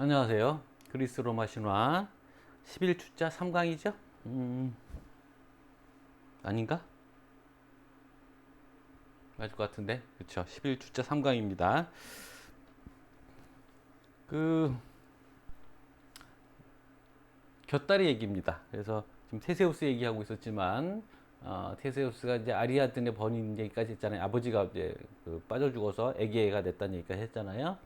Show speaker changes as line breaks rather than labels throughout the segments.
안녕하세요. 그리스 로마 신화 11주자 3강이죠? 아닌가? 맞을 것 같은데. 그쵸. 11주자 3강입니다. 그 곁다리 얘기입니다. 그래서 지금 테세우스 얘기하고 있었지만 테세우스가 이제 아리아드네 버린 얘기까지 했잖아요. 아버지가 이제 빠져 죽어서 애기가 됐다는 얘기까지 했잖아요.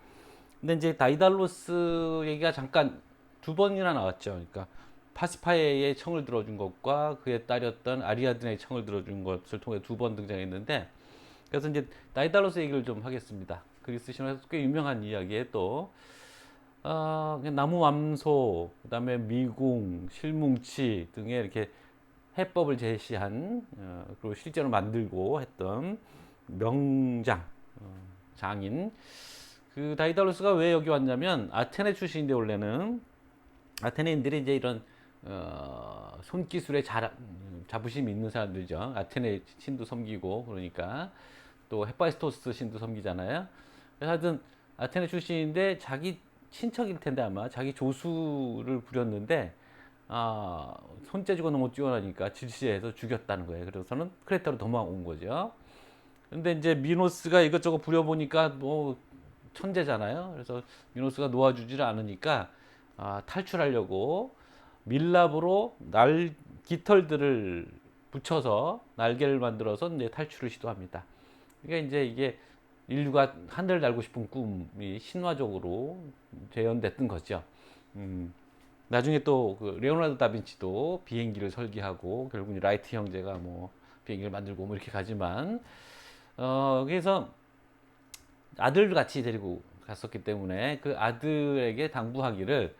근데 이제 다이달로스 얘기가 잠깐 두 번이나 나왔죠. 그러니까 파스파에의 청을 들어준 것과 그의 딸이었던 아리아드네의 청을 들어준 것을 통해 두 번 등장했는데, 그래서 이제 다이달로스 얘기를 좀 하겠습니다. 그리스 신화에서 꽤 유명한 이야기에 또 나무 암소, 그다음에 미궁, 실뭉치 등의 이렇게 해법을 제시한 그리고 실제로 만들고 했던 명장 장인. 그 다이달로스가 왜 여기 왔냐면 아테네 출신인데, 원래는 아테네인들이 이제 이런 손기술에 자부심이 있는 사람들이죠. 아테네 신도 섬기고 그러니까 또 헤파이스토스 신도 섬기잖아요. 그래서 하여튼 아테네 출신인데 자기 친척일 텐데 아마 자기 조수를 부렸는데 손재주가 너무 뛰어나니까 질시해서 죽였다는 거예요. 그래서는 크레타로 도망온 거죠. 근데 이제 미노스가 이것저것 부려보니까 뭐 천재잖아요. 그래서 미노스가 놓아주질 않으니까 탈출하려고 밀랍으로 깃털들을 붙여서 날개를 만들어서 이제 탈출을 시도합니다. 그러니까 이제 이게 인류가 하늘 날고 싶은 꿈이 신화적으로 재현됐던 거죠. 나중에 또그 레오나르도 다빈치도 비행기를 설계하고 결국 라이트 형제가 뭐 비행기를 만들고 뭐 이렇게 가지만 그래서 아들을 같이 데리고 갔었기 때문에 그 아들에게 당부하기를,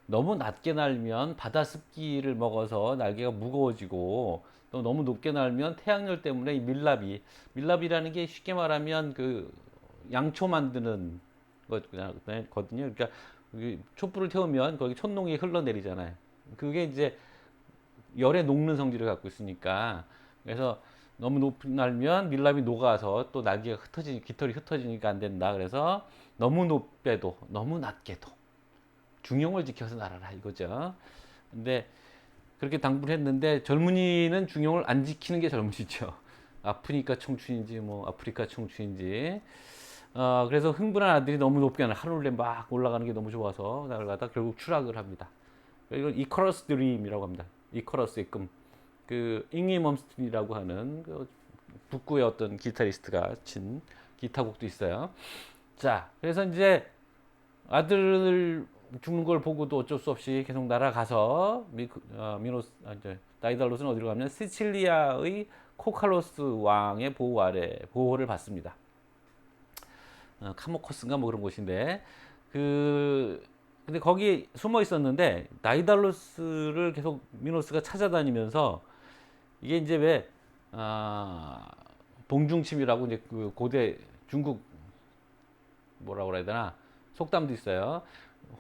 너무 낮게 날면 바다 습기를 먹어서 날개가 무거워지고 또 너무 높게 날면 태양열 때문에 이 밀랍이라는 게 쉽게 말하면 그 양초 만드는 거거든요. 그러니까 촛불을 태우면 거기 촛농이 흘러내리잖아요. 그게 이제 열에 녹는 성질을 갖고 있으니까, 그래서 너무 높이 날면 밀랍이 녹아서 또 날개가 깃털이 흩어지니까 안 된다. 그래서 너무 높게도 너무 낮게도 중용을 지켜서 날아라 이거죠. 근데 그렇게 당부를 했는데 젊은이는 중용을 안 지키는 게 젊은이죠. 아프니까 청춘인지 뭐 아프리카 청춘인지. 그래서 흥분한 아들이 너무 높게 하늘에 막 올라가는 게 너무 좋아서 날아가다 결국 추락을 합니다. 이걸 이커러스 드림이라고 합니다. 이커러스의 꿈. 그 잉리 멈스틴이라고 하는 그 북구의 어떤 기타리스트가 친 기타곡도 있어요. 자, 그래서 이제 아들 죽는 걸 보고도 어쩔 수 없이 계속 날아가서 미노스 이제 다이달로스는 어디로 가면 시칠리아의 코칼로스 왕의 보호 아래 보호를 받습니다. 카모코스인가 뭐 그런 곳인데, 근데 거기 숨어 있었는데 다이달로스를 계속 미노스가 찾아다니면서, 이게 이제 왜 봉중침이라고 이제 그 고대 중국 뭐라 그래야 되나 속담도 있어요.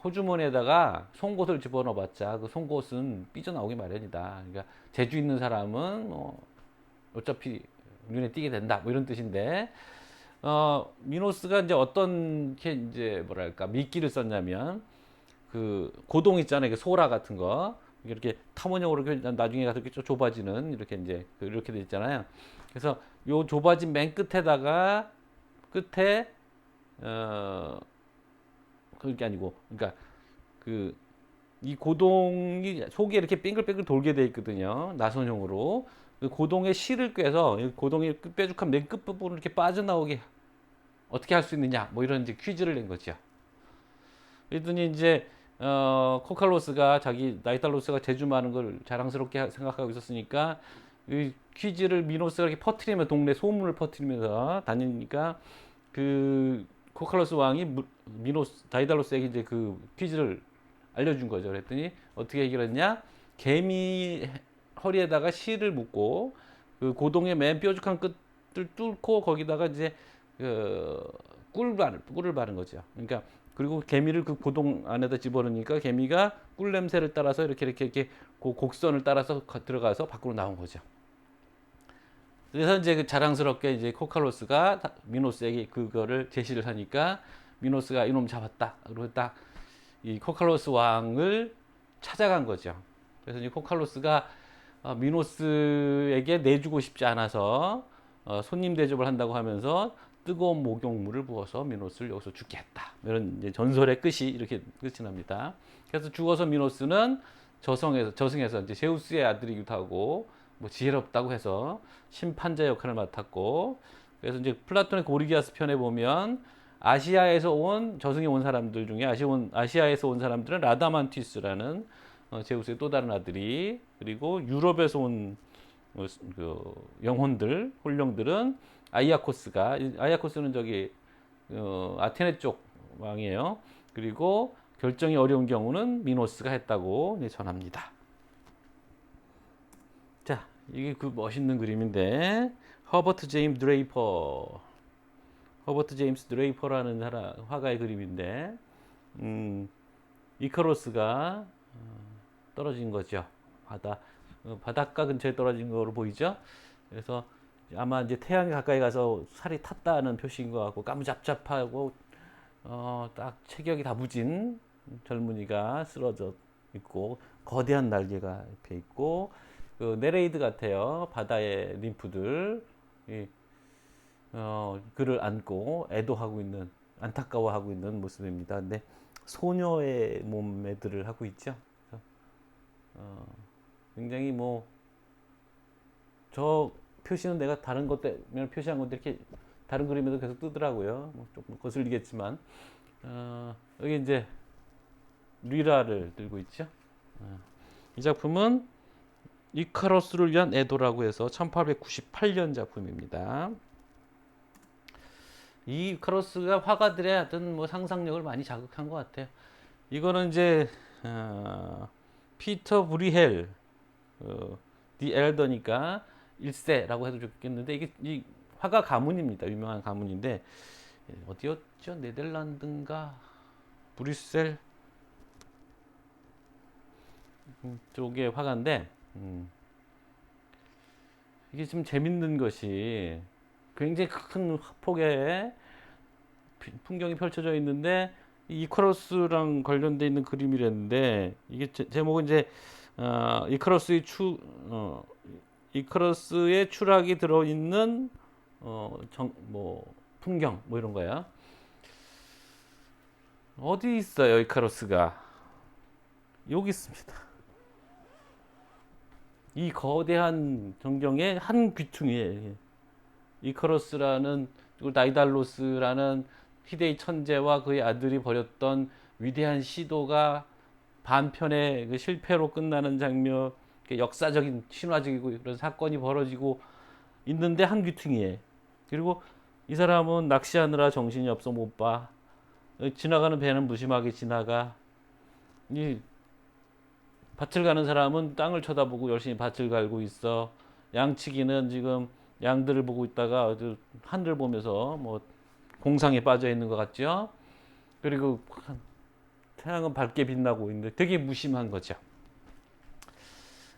호주머니에다가 송곳을 집어넣어봤자 그 송곳은 삐져나오기 마련이다. 그러니까 재주 있는 사람은 뭐 어차피 눈에 띄게 된다. 뭐 이런 뜻인데, 미노스가 이제 어떤 게 이제 뭐랄까 미끼를 썼냐면, 그 고동 있잖아요. 그 소라 같은 거 이렇게 탐원형으로 나중에 가서 이렇게 좁아지는 이렇게 이제 이렇게 돼 있잖아요. 그래서 요 좁아진 맨 끝에다가 끝에 그게 아니고, 그러니까 그 이 고동이 속에 이렇게 빙글빙글 돌게 돼 있거든요. 나선형으로. 그 고동에 실을 꿰서 고동이 뾰족한 맨 끝부분을 이렇게 빠져나오게 어떻게 할 수 있느냐, 뭐 이런 이제 퀴즈를 낸 거죠. 그랬더니 이제 코칼로스가 자기 나이탈로스가 재주 많은 걸 자랑스럽게 생각하고 있었으니까 이 퀴즈를 미노스가 이렇게 퍼트리면 동네 소문을 퍼트리면서 다니니까 그 코칼로스 왕이 미노스 다이달로스에게 이제 그 퀴즈를 알려준 거죠. 그랬더니 어떻게 해결했냐? 개미 허리에다가 실을 묶고 그 고동의 맨 뾰족한 끝을 뚫고 거기다가 이제 그 꿀을 바른 거죠. 그러니까 그리고 개미를 그 고동 안에다 집어넣으니까 개미가 꿀 냄새를 따라서 이렇게 그 곡선을 따라서 들어가서 밖으로 나온 거죠. 그래서 이제 그 자랑스럽게 이제 코칼로스가 미노스에게 그거를 제시를 하니까 미노스가 이놈 잡았다. 그러고 딱 이 코칼로스 왕을 찾아간 거죠. 그래서 이 코칼로스가 미노스에게 내주고 싶지 않아서 손님 대접을 한다고 하면서 뜨거운 목욕물을 부어서 미노스를 여기서 죽게 했다. 이런 이제 전설의 끝이 이렇게 끝이 납니다. 그래서 죽어서 미노스는 저승에서 이제 제우스의 아들이기도 하고 뭐 지혜롭다고 해서 심판자 역할을 맡았고, 그래서 이제 플라톤의 고리기아스 편에 보면 아시아에서 온 저승에 온 사람들 중에 아시아에서 온 사람들은 라다만티스라는 제우스의 또 다른 아들이, 그리고 유럽에서 온 그 영혼들 혼령들은 아이아코스는 저기 아테네 쪽 왕이에요. 그리고 결정이 어려운 경우는 미노스가 했다고 전합니다. 자, 이게 그 멋있는 그림인데 허버트 제임스 드레이퍼라는 화가의 그림인데 이카로스가 떨어진 거죠. 바닷가 근처에 떨어진 거로 보이죠. 그래서 아마 이제 태양에 가까이 가서 살이 탔다는 표시인 것 같고, 까무잡잡하고 딱 체격이 다부진 젊은이가 쓰러져 있고 거대한 날개가 옆에 있고, 그 네레이드 같아요. 바다의 ним프들 그를 안고 애도하고 있는, 안타까워하고 있는 모습입니다. 근데 소녀의 몸매들을 하고 있죠. 굉장히 뭐 저 표시는 내가 다른 것 때문에 표시한 건데 이렇게 다른 그림에도 계속 뜨더라고요. 뭐 조금 거슬리겠지만 여기 이제 리라를 들고 있죠. 이 작품은 이카로스를 위한 애도라고 해서 1898년 작품입니다. 이 이카로스가 화가들의 어떤 뭐 상상력을 많이 자극한 것 같아요. 이거는 이제 피터 브리헬 디 엘더니까 1세라고 해도 좋겠는데, 이게 이 화가 가문입니다. 유명한 가문인데 어디였죠? 네덜란드인가 브뤼셀 쪽의 화가인데 이게 좀 재밌는 것이 굉장히 큰 폭의 풍경이 펼쳐져 있는데 이카로스랑 관련돼 있는 그림이랬는데, 이게 제목은 이제 이카로스의 추락이 들어있는 풍경 뭐 이런 거야. 어디 있어요 이카로스가? 여기 있습니다. 이 거대한 전경의 한 귀퉁이에 이카로스라는, 그리고 다이달로스라는 희대의 천재와 그의 아들이 벌였던 위대한 시도가 반편의 그 실패로 끝나는 장면, 역사적인 신화적이고 그런 사건이 벌어지고 있는데 한 귀퉁이에. 그리고 이 사람은 낚시하느라 정신이 없어 못 봐. 지나가는 배는 무심하게 지나가. 이 밭을 가는 사람은 땅을 쳐다보고 열심히 밭을 갈고 있어. 양치기는 지금 양들을 보고 있다가 하늘 보면서 뭐 공상에 빠져 있는 것 같죠. 그리고 태양은 밝게 빛나고 있는데 되게 무심한 거죠.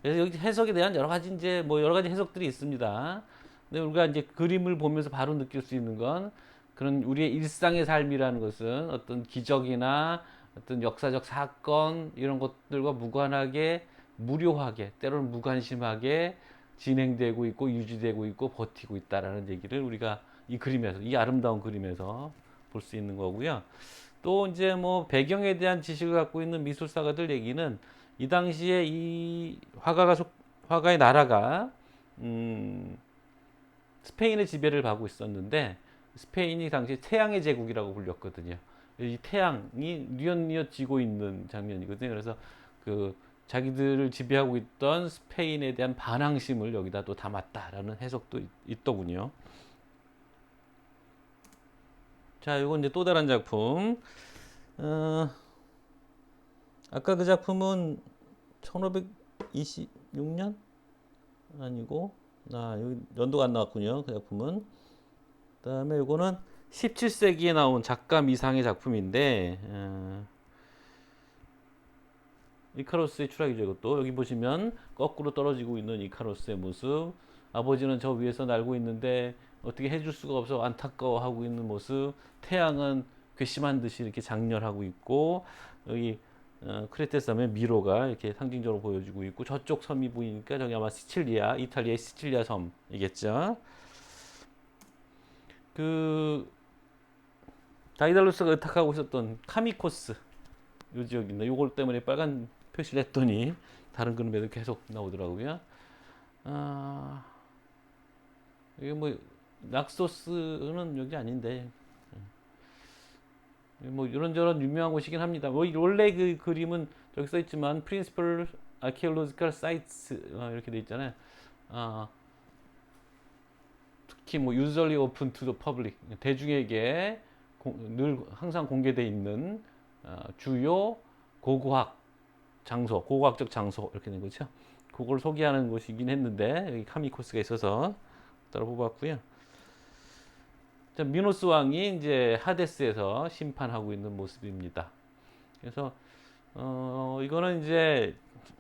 그래서 여기 해석에 대한 여러 가지 해석들이 있습니다. 근데 우리가 이제 그림을 보면서 바로 느낄 수 있는 건, 그런 우리의 일상의 삶이라는 것은 어떤 기적이나 어떤 역사적 사건 이런 것들과 무관하게, 무료하게, 때로는 무관심하게 진행되고 있고 유지되고 있고 버티고 있다라는 얘기를 우리가 이 그림에서, 이 아름다운 그림에서 볼 수 있는 거고요. 또 이제 뭐 배경에 대한 지식을 갖고 있는 미술사가들 얘기는, 이 당시에 이 화가의 나라가 스페인의 지배를 받고 있었는데, 스페인이 당시 태양의 제국이라고 불렸거든요. 이 태양이 뉘엿뉘엿 지고 있는 장면이거든요. 그래서 그 자기들을 지배하고 있던 스페인에 대한 반항심을 여기다 또 담았다라는 해석도 있더군요. 자, 이건 이제 또 다른 작품. 아까 그 작품은 1526년 아니고, 여기 연도가 안 나왔군요. 그 작품은. 그다음에 이거는 17세기에 나온 작가 미상의 작품인데, 이카로스의 추락이죠. 이것도 여기 보시면 거꾸로 떨어지고 있는 이카로스의 모습, 아버지는 저 위에서 날고 있는데 어떻게 해줄 수가 없어 안타까워하고 있는 모습, 태양은 괘씸한 듯이 이렇게 장렬하고 있고, 여기 크레테 섬의 미로가 이렇게 상징적으로 보여주고 있고 저쪽 섬이 보이니까 저기 아마 시칠리아, 이탈리아의 시칠리아 섬이겠죠. 그 다이달로스가 의탁하고 있었던 카미코스 요 지역인데 요걸 때문에 빨간 표시를 했더니 다른 그림에도 계속 나오더라고요. 아, 이게 뭐 낙소스는 여기 아닌데 뭐 이런저런 유명한 곳이긴 합니다. 뭐 원래 그 그림은 저기 써 있지만 Principal Archaeological Sites 이렇게 돼 있잖아요. 아, 특히 뭐 usually open to the public 대중에게 늘 항상 공개돼 있는 주요 고고학 장소, 고고학적 장소 이렇게 된 거죠. 그걸 소개하는 곳이긴 했는데 여기 카미코스가 있어서 따로 뽑았고요. 자, 미노스 왕이 이제 하데스에서 심판하고 있는 모습입니다. 그래서 이거는 이제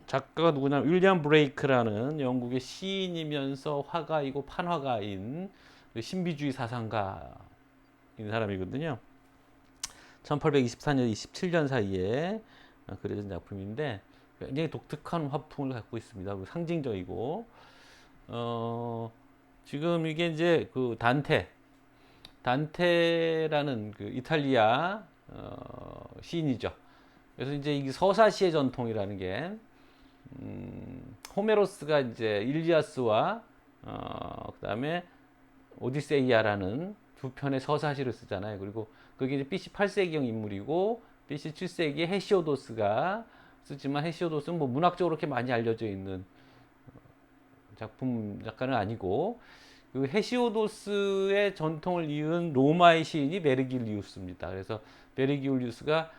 작가가 누구냐면 윌리엄 브레이크라는 영국의 시인이면서 화가이고 판화가인 신비주의 사상가인 사람이거든요. 1824년, 27년 사이에 그려진 작품인데 굉장히 독특한 화풍을 갖고 있습니다. 상징적이고 지금 이게 이제 그 단테라는 그 이탈리아 시인이죠. 그래서 이제 이 서사시의 전통이라는 게 호메로스가 이제 일리아스와 그다음에 오디세이아라는 두 편의 서사시를 쓰잖아요. 그리고 그게 이제 BC 8세기형 인물이고 BC 7세기에 헤시오도스가 쓰지만 헤시오도스는 뭐 문학적으로 그렇게 많이 알려져 있는 작가는 아니고 그 헤시오도스의 전통을 이은 로마의 시인이 베르길리우스입니다. 그래서 베르길리우스가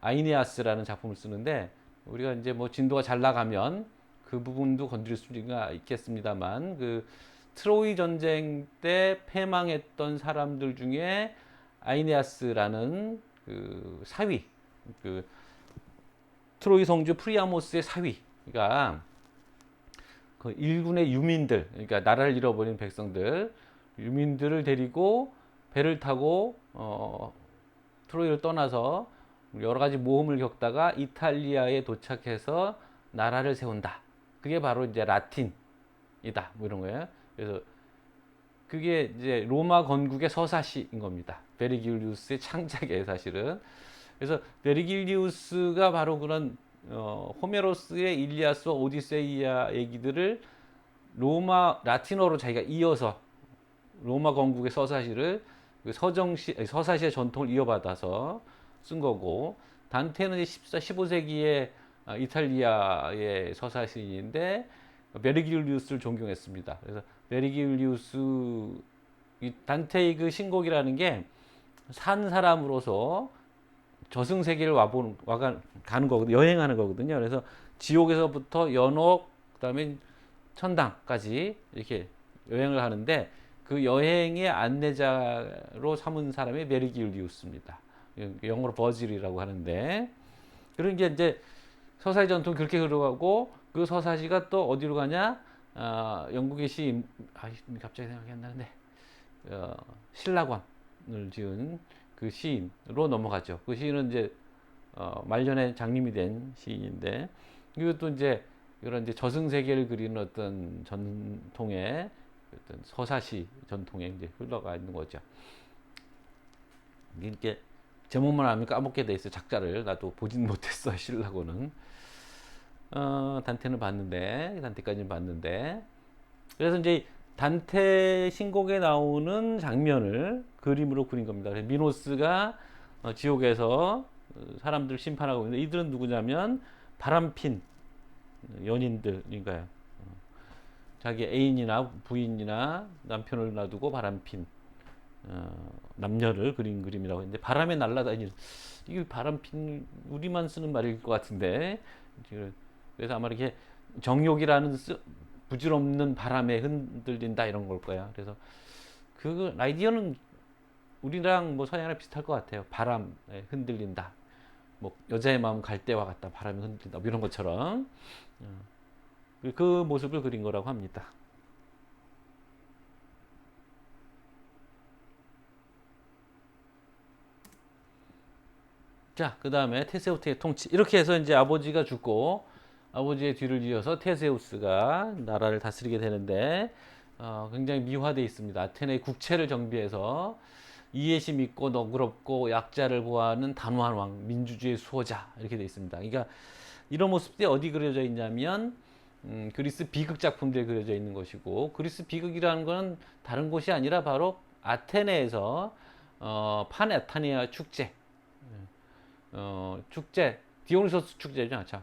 아이네아스라는 작품을 쓰는데 우리가 이제 뭐 진도가 잘 나가면 그 부분도 건드릴 수가 있겠습니다만 그 트로이 전쟁 때 패망했던 사람들 중에 아이네아스라는 그 사위, 그 트로이 성주 프리아모스의 사위가 그 일군의 유민들, 그러니까 나라를 잃어버린 백성들, 유민들을 데리고 배를 타고 트로이를 떠나서 여러 가지 모험을 겪다가 이탈리아에 도착해서 나라를 세운다. 그게 바로 이제 라틴이다. 뭐 이런 거예요. 그래서 그게 이제 로마 건국의 서사시인 겁니다. 베르길리우스의 창작이에요, 사실은. 그래서 베르길리우스가 바로 그런 호메로스의 일리아스와 오디세이아 얘기들을 로마 라틴어로 자기가 이어서 로마 건국의 서사시를 그 서사시의 전통을 이어받아서 쓴 거고 단테는 14, 15세기의 이탈리아의 서사시인인데 베르길리우스를 존경했습니다. 그래서 베르길리우스 단테의 그 신곡이라는 게 산 사람으로서 저승세계를 가는 거거든요. 여행하는 거거든요. 그래서 지옥에서부터 연옥, 그다음에 천당까지 이렇게 여행을 하는데 그 여행의 안내자로 삼은 사람이 베르길리우스입니다. 영어로 버질이라고 하는데 그런 게 이제 서사시 전통이 그렇게 흘러가고 그 서사시가 또 어디로 가냐? 영국의 시인, 갑자기 생각이 안 나는데 신라관을 지은 그 시인으로 넘어가죠. 그 시인은 이제 말년에 장님이 된 시인인데 이것도 이제 이런 이제 저승세계를 그리는 어떤 전통의 어떤 서사시 전통에 이제 흘러가 있는 거죠. 이렇게 제목만 알면 까먹게 돼 있어. 작자를 나도 보진 못했어. 신라고는 단테는 봤는데 단테까지는 봤는데 그래서 이제 단테 신곡에 나오는 장면을 그림으로 그린 겁니다. 그래서 미노스가 지옥에서 사람들 심판하고 있는데 이들은 누구냐면 바람핀 연인들인가요? 자기 애인이나 부인이나 남편을 놔두고 바람핀 남녀를 그린 그림이라고 했는데 바람에 날아다니는 이게 바람핀 우리만 쓰는 말일 것 같은데 그래서 아마 이렇게 정욕이라는 부질없는 바람에 흔들린다 이런 걸 거야. 그래서 그 아이디어는 우리랑 뭐 서양이랑 비슷할 것 같아요. 바람에 흔들린다. 뭐 여자의 마음 갈대와 같다. 바람에 흔들린다. 뭐 이런 것처럼 그 모습을 그린 거라고 합니다. 자, 그 다음에 테세우스의 통치. 이렇게 해서 이제 아버지가 죽고 아버지의 뒤를 이어서 테세우스가 나라를 다스리게 되는데 굉장히 미화되어 있습니다. 아테네의 국채를 정비해서 이해심 있고 너그럽고 약자를 보호하는 단호한 왕, 민주주의 수호자 이렇게 되어 있습니다. 그러니까 이런 모습들이 어디 그려져 있냐면 그리스 비극 작품들에 그려져 있는 것이고 그리스 비극이라는 것은 다른 곳이 아니라 바로 아테네에서 파네타니아 축제 축제, 디오니소스 축제죠. 자,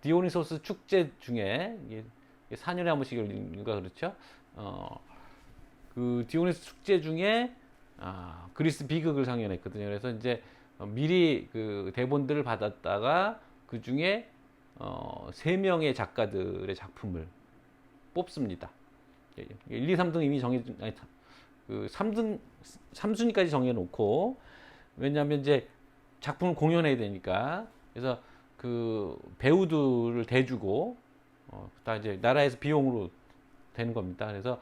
디오니소스 축제 중에 4년에 한 번씩 열리는 거 그렇죠? 그 디오니소스 축제 중에 그리스 비극을 상연했거든요. 그래서 이제 미리 그 대본들을 받았다가 그 중에 3명의 작가들의 작품을 뽑습니다. 1, 2, 3등 이미 아니, 그 3순위까지 정해놓고 왜냐하면 이제 작품을 공연해야 되니까 그래서 그 배우들을 대주고 다 이제 나라에서 비용으로 되는 겁니다. 그래서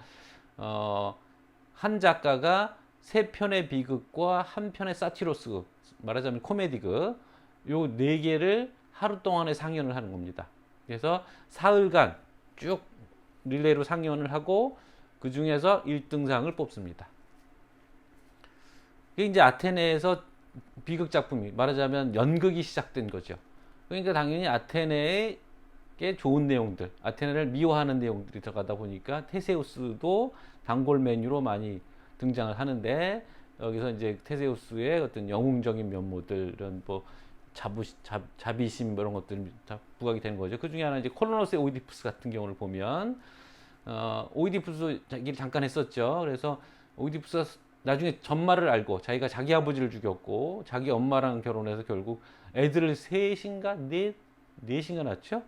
한 작가가 3편의 비극과 1편의 사티로스 말하자면 코미디극 요 4개를 하루 동안에 상연을 하는 겁니다. 그래서 사흘간 쭉 릴레이로 상연을 하고 그 중에서 1등상을 뽑습니다. 이게 이제 아테네에서 비극 작품이 말하자면 연극이 시작된 거죠. 그러니까 당연히 아테네의 좋은 내용들, 아테네를 미워하는 내용들이 들어가다 보니까 테세우스도 단골 메뉴로 많이 등장을 하는데 여기서 이제 테세우스의 어떤 영웅적인 면모들 이런 뭐 자비심 이런 것들이 다 부각이 되는 거죠. 그 중에 하나 이제 콜로노스의 오이디푸스 같은 경우를 보면 오이디푸스 얘기를 잠깐 했었죠. 그래서 오이디푸스가 나중에 전말을 알고 자기가 자기 아버지를 죽였고 자기 엄마랑 결혼해서 결국 애들을 셋인가 넷인가 낳죠.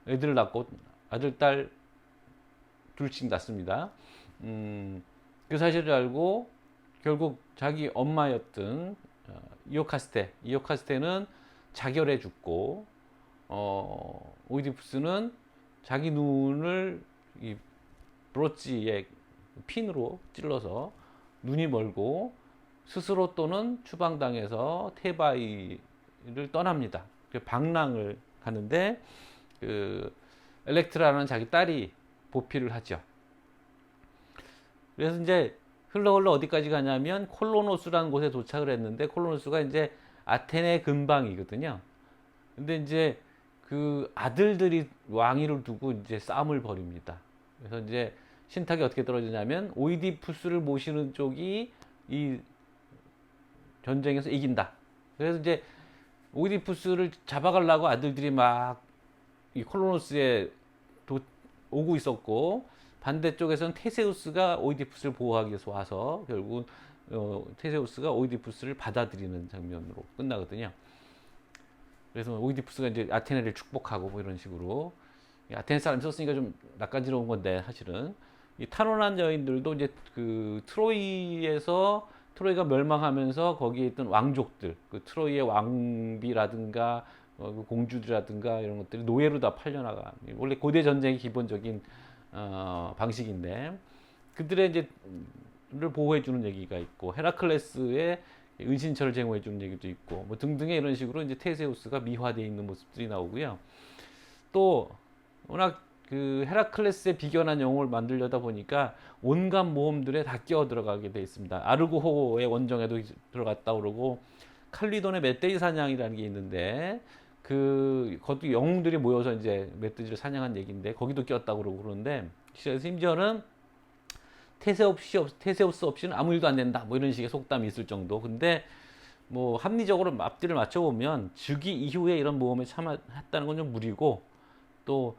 애들을 낳고 아들 딸 둘씩 낳습니다. 그 사실을 알고 결국 자기 엄마였던 이오카스테는 자결해 죽고 오이디푸스는 자기 눈을 이 브로치의 핀으로 찔러서 눈이 멀고 스스로 또는 추방당해서 테바이를 떠납니다. 방랑을 가는데 그 엘렉트라는 자기 딸이 보필을 하죠. 그래서 이제 흘러 어디까지 가냐면 콜로노스라는 곳에 도착을 했는데 콜로노스가 이제 아테네 근방이거든요. 근데 이제 그 아들들이 왕위를 두고 이제 싸움을 벌입니다. 그래서 이제 신탁이 어떻게 떨어지냐면 오이디푸스를 모시는 쪽이 이 전쟁에서 이긴다. 그래서 이제 오이디푸스를 잡아가려고 아들들이 막 이 콜로노스에 오고 있었고 반대쪽에서는 테세우스가 오이디푸스를 보호하기 위해서 와서 결국 테세우스가 오이디푸스를 받아들이는 장면으로 끝나거든요. 그래서 오이디푸스가 이제 아테네를 축복하고 뭐 이런 식으로 아테네 사람이 썼으니까 좀 낯간지러운 건데 사실은 이 탄원한 여인들도 이제 그 트로이가 멸망하면서 거기에 있던 왕족들, 그 트로이의 왕비라든가 그 공주들이라든가 이런 것들이 노예로 다 팔려나가. 원래 고대 전쟁의 기본적인 방식인데 그들의 이제를 보호해 주는 얘기가 있고 헤라클레스의 은신처를 제공해 주는 얘기도 있고 뭐 등등의 이런 식으로 이제 테세우스가 미화되어 있는 모습들이 나오고요. 또 워낙 그 헤라클레스에 비견한 영웅을 만들려다 보니까 온갖 모험들에 다 끼어 들어가게 돼 있습니다. 아르고호의 원정에도 들어갔다 그러고 칼리돈의 멧돼지 사냥이라는 게 있는데 그것도 영웅들이 모여서 이제 멧돼지를 사냥한 얘기인데 거기도 끼었다 그러고 그러는데 심지어는 테세우스 없이는 아무 일도 안 된다 뭐 이런 식의 속담이 있을 정도. 근데 뭐 합리적으로 앞뒤를 맞춰보면 즉위 이후에 이런 모험에 참여했다는 건 좀 무리고 또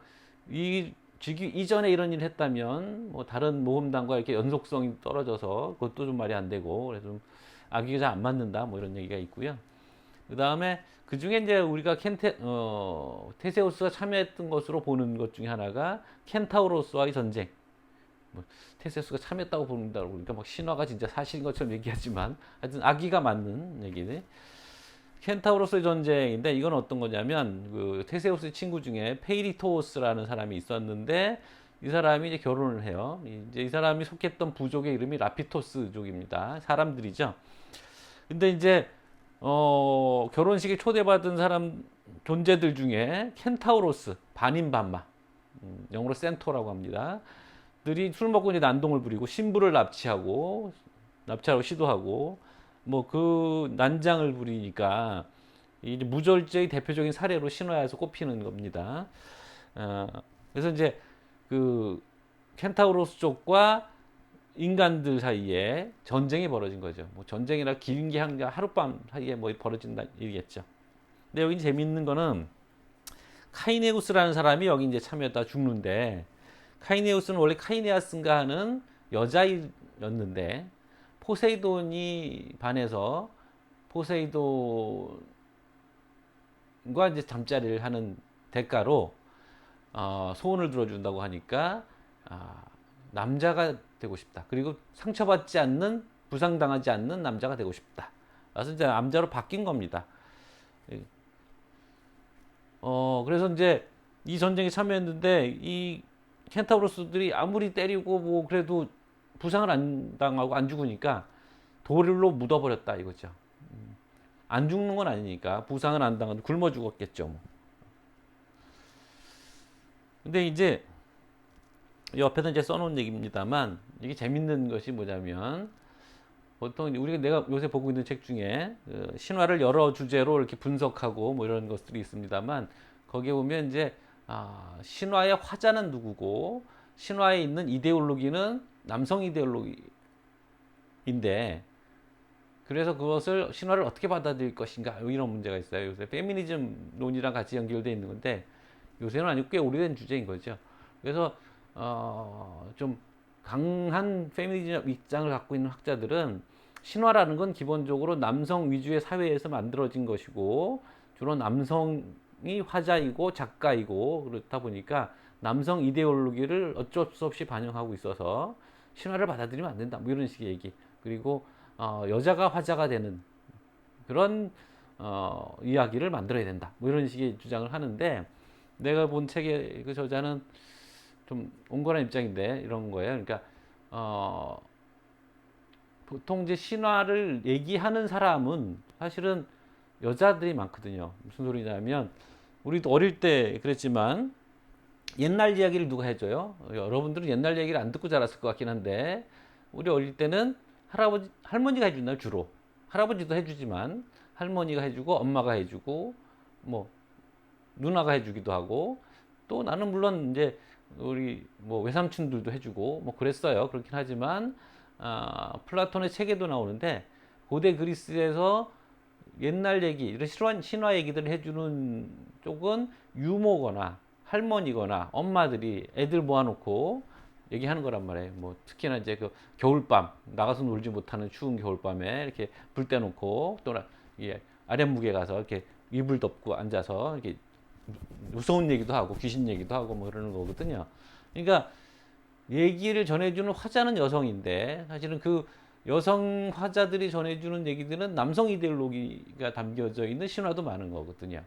이 즉위 이전에 이런 일을 했다면 뭐 다른 모험단과 이렇게 연속성이 떨어져서 그것도 좀 말이 안 되고 그래서 좀 악기가 잘 안 맞는다 뭐 이런 얘기가 있고요. 그 다음에 그 중에 이제 우리가 테세우스가 참여했던 것으로 보는 것 중에 하나가 켄타우로스와의 전쟁. 뭐 테세우스가 참여했다고 보는다 그러니까 막 신화가 진짜 사실인 것처럼 얘기하지만 하여튼 악의가 맞는 얘기네. 켄타우로스의 전쟁인데 이건 어떤 거냐면 그 테세우스의 친구 중에 페이리토스라는 사람이 있었는데 이 사람이 이제 결혼을 해요. 이제 이 사람이 속했던 부족의 이름이 라피토스족입니다. 사람들이죠. 근데 이제 결혼식에 초대받은 사람 존재들 중에 켄타우로스, 반인반마, 영어로 센토라고 합니다. 들이 술 먹고 이제 난동을 부리고 신부를 납치하고 시도하고 뭐 그 난장을 부리니까 이제 무절제의 대표적인 사례로 신화에서 꼽히는 겁니다. 어, 그래서 이제 그 켄타우로스 쪽과 인간들 사이에 전쟁이 벌어진 거죠. 뭐 전쟁이라 긴 게 하룻밤 사이에 뭐 벌어진다 얘기겠죠. 근데 여기 재밌는 거는 카이네우스라는 사람이 여기 이제 참여했다 죽는데, 카이네우스는 원래 카이네아스인가 하는 여자였는데 포세이돈이 반해서 포세이돈과 이제 잠자리를 하는 대가로 소원을 들어준다고 하니까 남자가 되고 싶다. 그리고 상처받지 않는, 부상당하지 않는 남자가 되고 싶다. 그래서 이제 남자로 바뀐 겁니다. 그래서 이제 이 전쟁에 참여했는데 이 켄타우로스들이 아무리 때리고 뭐 그래도 부상을 안 당하고 안 죽으니까 돌로 묻어버렸다 이거죠. 안 죽는 건 아니니까 부상은 안 당하고 굶어 죽었겠죠. 뭐. 근데 이제 옆에서 이제 써놓은 얘기입니다만, 이게 재밌는 것이 뭐냐면, 보통 내가 요새 보고 있는 책 중에 신화를 여러 주제로 이렇게 분석하고 뭐 이런 것들이 있습니다만, 거기에 보면 이제 신화의 화자는 누구고 신화에 있는 이데올로기는 남성 이데올로기인데, 그래서 그것을 신화를 어떻게 받아들일 것인가 이런 문제가 있어요. 요새 페미니즘론이랑 같이 연결되어 있는 건데, 요새는 아니고 꽤 오래된 주제인 거죠. 그래서 좀 강한 페미니즘 입장을 갖고 있는 학자들은 신화라는 건 기본적으로 남성 위주의 사회에서 만들어진 것이고 주로 남성이 화자이고 작가이고 그렇다 보니까 남성 이데올로기를 어쩔 수 없이 반영하고 있어서 신화를 받아들이면 안 된다, 뭐 이런 식의 얘기. 그리고 여자가 화자가 되는 그런 이야기를 만들어야 된다, 뭐 이런 식의 주장을 하는데, 내가 본 책의 그 저자는 좀 온건한 입장인데 이런 거예요. 그러니까 보통 이제 신화를 얘기하는 사람은 사실은 여자들이 많거든요. 무슨 소리냐면, 우리도 어릴 때 그랬지만 옛날 이야기를 누가 해줘요? 여러분들은 옛날 얘기를 안 듣고 자랐을 것 같긴 한데, 우리 어릴 때는 할머니가 해준다 주로. 할아버지도 해주지만 할머니가 해주고 엄마가 해주고 뭐 누나가 해주기도 하고, 또 나는 물론 이제 우리 뭐 외삼촌들도 해주고 뭐 그랬어요. 그렇긴 하지만 플라톤의 책에도 나오는데, 고대 그리스에서 옛날 얘기, 이런 신화 얘기들을 해주는 쪽은 유모거나 할머니거나 엄마들이 애들 모아놓고 얘기하는 거란 말이에요. 뭐 특히나 이제 그 겨울밤, 나가서 놀지 못하는 추운 겨울밤에 이렇게 불 떼놓고 또 아랫목에 가서 이렇게 이불 덮고 앉아서 이렇게 무서운 얘기도 하고 귀신 얘기도 하고 뭐 그러는 거거든요. 그러니까 얘기를 전해주는 화자는 여성인데, 사실은 그 여성 화자들이 전해주는 얘기들은 남성 이데올로기가 담겨져 있는 신화도 많은 거거든요.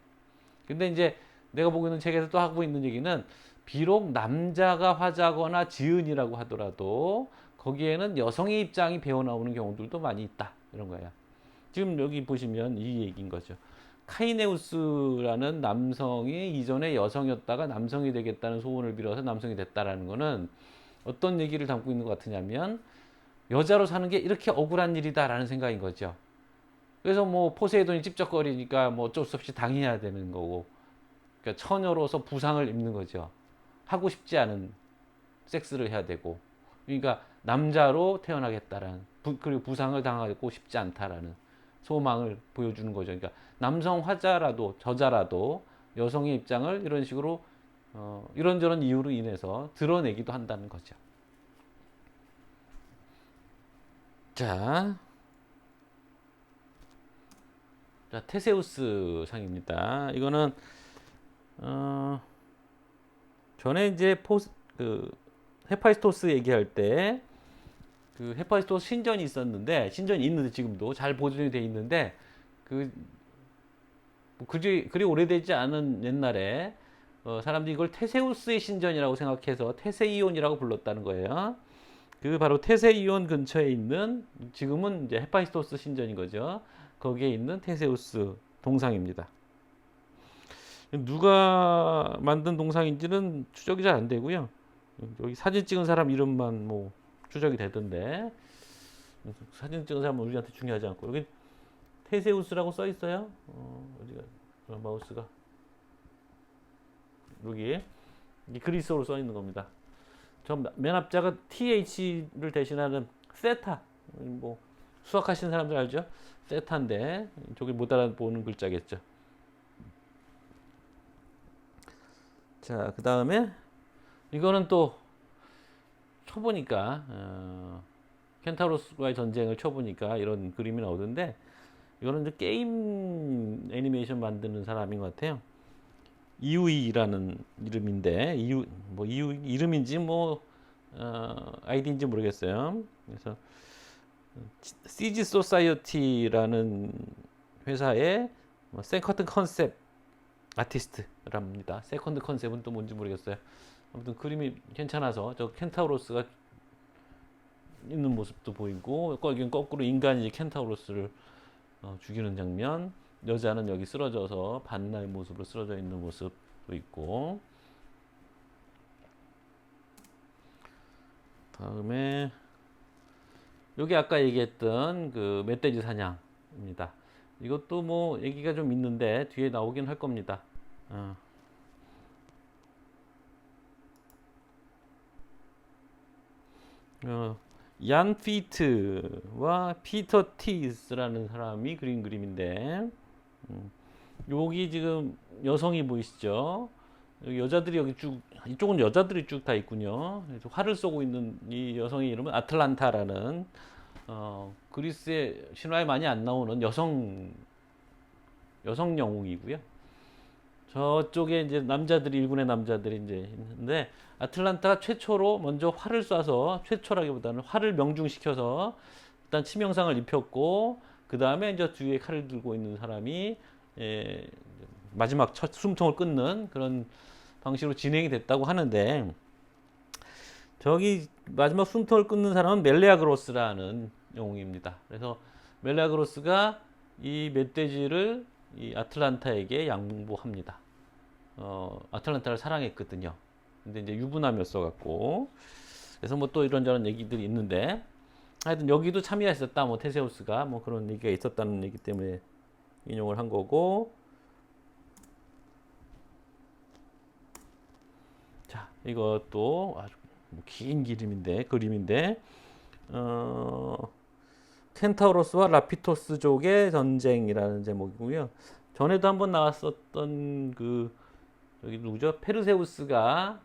근데 이제 내가 보고 있는 책에서 또 하고 있는 얘기는, 비록 남자가 화자거나 지은이라고 하더라도 거기에는 여성의 입장이 배어 나오는 경우들도 많이 있다, 이런 거예요. 지금 여기 보시면 이 얘기인 거죠. 카이네우스라는 남성이 이전에 여성이었다가 남성이 되겠다는 소원을 빌어서 남성이 됐다라는 거는 어떤 얘기를 담고 있는 것 같으냐면, 여자로 사는 게 이렇게 억울한 일이다라는 생각인 거죠. 그래서 뭐 포세이돈이 찝쩍거리니까 뭐 어쩔 수 없이 당해야 되는 거고, 그러니까 처녀로서 부상을 입는 거죠. 하고 싶지 않은 섹스를 해야 되고, 그러니까 남자로 태어나겠다라는, 그리고 부상을 당하고 싶지 않다라는 소망을 보여주는 거죠. 그러니까 남성 화자라도 저자라도 여성의 입장을 이런 식으로 이런저런 이유로 인해서 드러내기도 한다는 거죠. 자, 테세우스 상입니다. 이거는 전에 이제 헤파이스토스 얘기할 때 그 헤파이스토스 신전이 있었는데, 신전이 있는데 지금도 잘 보존이 돼 있는데, 그리 오래되지 않은 옛날에 사람들이 이걸 테세우스의 신전이라고 생각해서 테세이온이라고 불렀다는 거예요. 그 바로 테세이온 근처에 있는, 지금은 이제 헤파이스토스 신전인 거죠. 거기에 있는 테세우스 동상입니다. 누가 만든 동상인지는 추적이 잘 안 되고요. 여기 사진 찍은 사람 이름만 뭐 추적이 되던데 사진 찍은 사람은 우리한테 중요하지 않고 여기 테세우스라고 써 있어요. 어디가 마우스가 여기 그리스어로 써 있는 겁니다. 저 맨 앞자가 TH를 대신하는 세타. 뭐 수학하시는 사람들 알죠? 세타인데 저기 못 알아보는 글자겠죠. 자, 그 다음에 이거는 또 쳐보니까 켄타우로스와의 전쟁을 쳐보니까 이런 그림이 나오던데 이거는 이제 게임 애니메이션 만드는 사람인 것 같아요. 이우이라는 이름인데 이유 이름인지 아이디인지 모르겠어요. 그래서 CG 소사이어티라는 회사의 세컨드 컨셉 아티스트랍니다. 세컨드 컨셉은 또 뭔지 모르겠어요. 아무튼 그림이 괜찮아서 저 켄타우로스가 있는 모습도 보이고 여긴 거꾸로 인간이 켄타우로스를 죽이는 장면, 여자는 여기 쓰러져서 반날 모습으로 쓰러져 있는 모습도 있고, 다음에 여기 아까 얘기했던 그 멧돼지 사냥입니다. 이것도 뭐 얘기가 좀 있는데 뒤에 나오긴 할 겁니다. 얀 피트와 피터 티스라는 사람이 그린 그림인데 여기 지금 여성이 보이시죠? 여기 여자들이 여기 쭉 이쪽은 여자들이 쭉 다 있군요. 그래서 활을 쏘고 있는 이 여성의 이름은 아틀란타라는 그리스의 신화에 많이 안 나오는 여성 영웅이고요. 저쪽에 이제 남자들이 일군의 남자들이 이제 있는데 아틀란타가 최초로 먼저 활을 쏴서 최초라기보다는 활을 명중시켜서 일단 치명상을 입혔고 그 다음에 이제 뒤에 칼을 들고 있는 사람이 마지막 첫 숨통을 끊는 그런 방식으로 진행이 됐다고 하는데 저기 마지막 숨통을 끊는 사람은 멜레아그로스라는 영웅입니다. 그래서 멜레아그로스가 이 멧돼지를 이 아틀란타에게 양보합니다. 아틀란타를 사랑했거든요. 근데 이제 유부남이었어 갖고 그래서 뭐 또 이런저런 얘기들이 있는데 하여튼 여기도 참여했었다. 뭐 테세우스가 뭐 그런 얘기가 있었다는 얘기 때문에 인용을 한 거고. 자, 이것도 아주 긴 그림인데 켄타우로스와 라피토스족의 전쟁이라는 제목이고요. 전에도 한번 나왔었던 그 여기 누구죠? 페르세우스가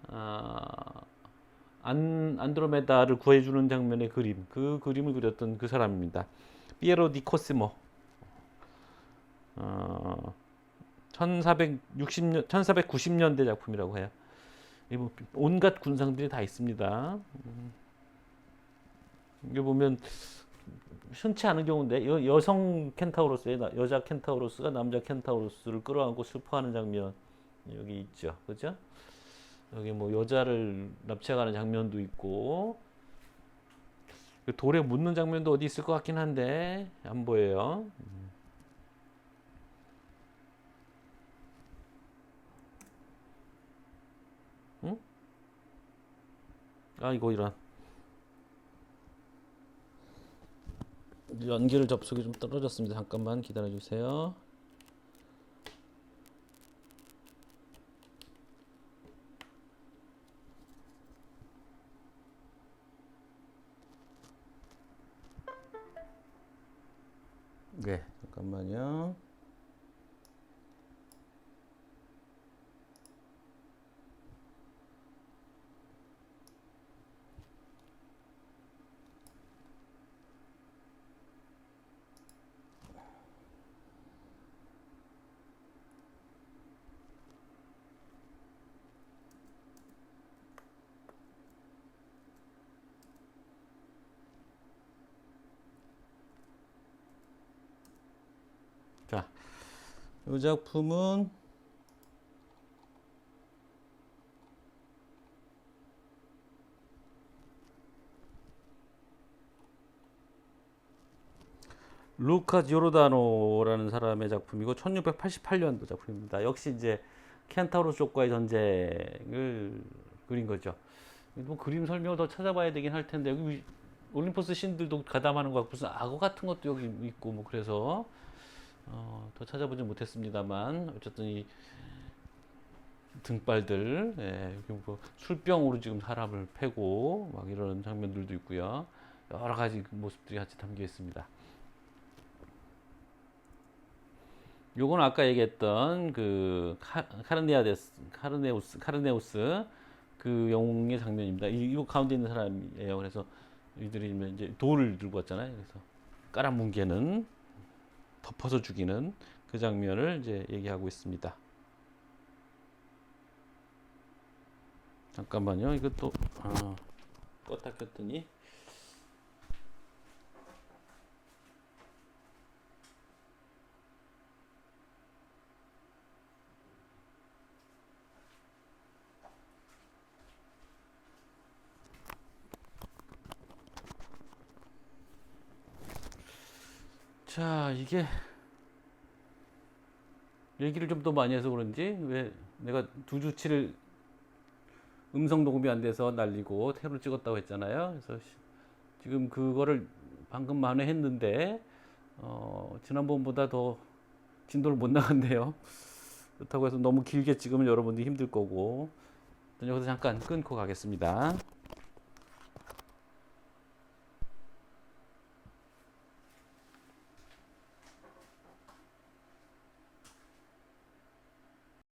안드로메다를 구해주는 장면의 그림, 그 그림을 그렸던 그 사람입니다. 피에로 디 코스모. 1490년대 작품이라고 해요. 온갖 군상들이 다 있습니다. 이게 보면 흔치 않은 경우인데 여성 켄타우로스의 여자 켄타우로스가 남자 켄타우로스를 끌어안고 슬퍼하는 장면 여기 있죠, 그죠? 여기 뭐 여자를 납치해가는 장면도 있고 돌에 묻는 장면도 어디 있을 것 같긴 한데 안 보여요. 응? 이거 이런 연결 접속이 좀 떨어졌습니다. 잠깐만 기다려 주세요. 네, 잠깐만요. 자, 이 작품은 루카 지오르다노라는 사람의 작품이고 1688년도 작품입니다. 역시 이제 켄타우로스 족과의 전쟁을 그린 거죠. 뭐 그림 설명을 더 찾아봐야 되긴 할 텐데 여기 올림포스 신들도 가담하는 거 같고 무슨 악어 같은 것도 여기 있고 뭐 그래서 더 찾아보지 못했습니다만 어쨌든 이 등발들 여기 뭐 술병으로 지금 사람을 패고 막 이런 장면들도 있고요. 여러 가지 모습들이 같이 담겨 있습니다. 요건 아까 얘기했던 그 카르네우스 그 영웅의 장면입니다. 이 가운데 있는 사람이에요. 그래서 이들이 이제 돌을 들고 왔잖아요. 그래서 깔아뭉개는 덮어서 죽이는 그 장면을 이제 얘기하고 있습니다. 잠깐만요. 이것도 껐다 켰더니 자 이게 얘기를 좀 더 많이 해서 그런지 왜 내가 두 주치를 음성 녹음이 안 돼서 날리고 테러를 찍었다고 했잖아요. 그래서 지금 그거를 방금 만회했는데 지난번보다 더 진도를 못 나갔네요. 그렇다고 해서 너무 길게 찍으면 여러분들이 힘들 거고 여기서 잠깐 끊고 가겠습니다.